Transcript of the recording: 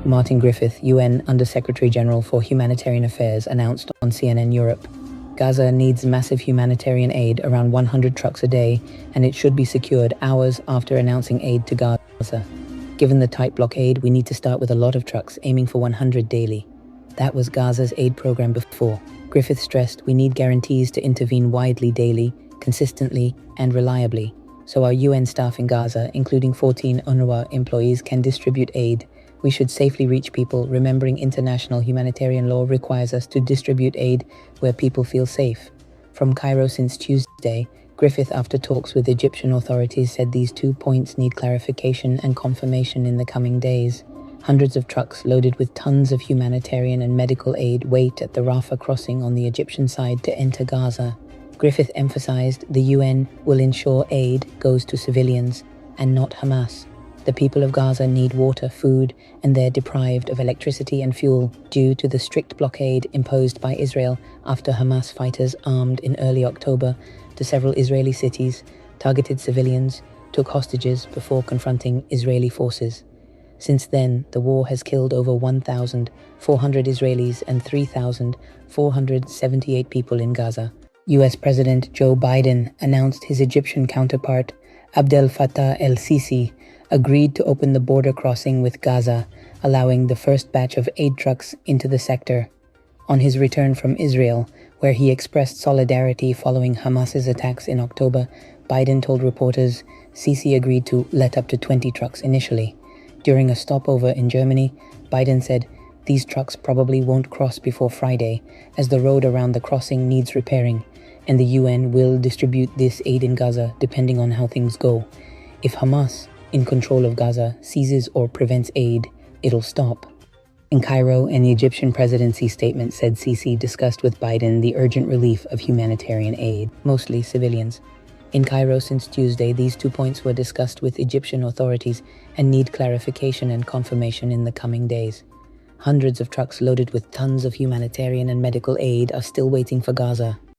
Martin Griffith, UN Under-Secretary General for Humanitarian Affairs, announced on CNN Europe. Gaza needs massive humanitarian aid, around 100 trucks a day, and it should be secured hours after announcing aid to Gaza. Given the tight blockade, we need to start with a lot of trucks, aiming for 100 daily. That was Gaza's aid program before. Griffith stressed we need guarantees to intervene widely daily, consistently, and reliably, so our UN staff in Gaza, including 14 UNRWA employees, can distribute aid. We should safely reach people, remembering international humanitarian law requires us to distribute aid where people feel safe. From Cairo since Tuesday, Griffith, after talks with Egyptian authorities, said these 2 points need clarification and confirmation in the coming days. Hundreds of trucks loaded with tons of humanitarian and medical aid wait at the Rafah crossing on the Egyptian side to enter Gaza. Griffith emphasized the UN will ensure aid goes to civilians and not Hamas. The people of Gaza need water, food, and they're deprived of electricity and fuel due to the strict blockade imposed by Israel after Hamas fighters armed in early October to several Israeli cities, targeted civilians, took hostages before confronting Israeli forces. Since then, the war has killed over 1,400 Israelis and 3,478 people in Gaza. US President Joe Biden announced his Egyptian counterpart, Abdel Fattah el-Sisi, agreed to open the border crossing with Gaza, allowing the first batch of aid trucks into the sector. On his return from Israel, where he expressed solidarity following Hamas's attacks in October, Biden told reporters Sisi agreed to let up to 20 trucks initially. During a stopover in Germany, Biden said, "These trucks probably won't cross before Friday, as the road around the crossing needs repairing, and the UN will distribute this aid in Gaza depending on how things go. If Hamas, in control of Gaza, seizes or prevents aid, it'll stop." In Cairo, an Egyptian presidency statement said Sisi discussed with Biden the urgent relief of humanitarian aid, mostly civilians. In Cairo since Tuesday, these 2 points were discussed with Egyptian authorities and need clarification and confirmation in the coming days. Hundreds of trucks loaded with tons of humanitarian and medical aid are still waiting for Gaza.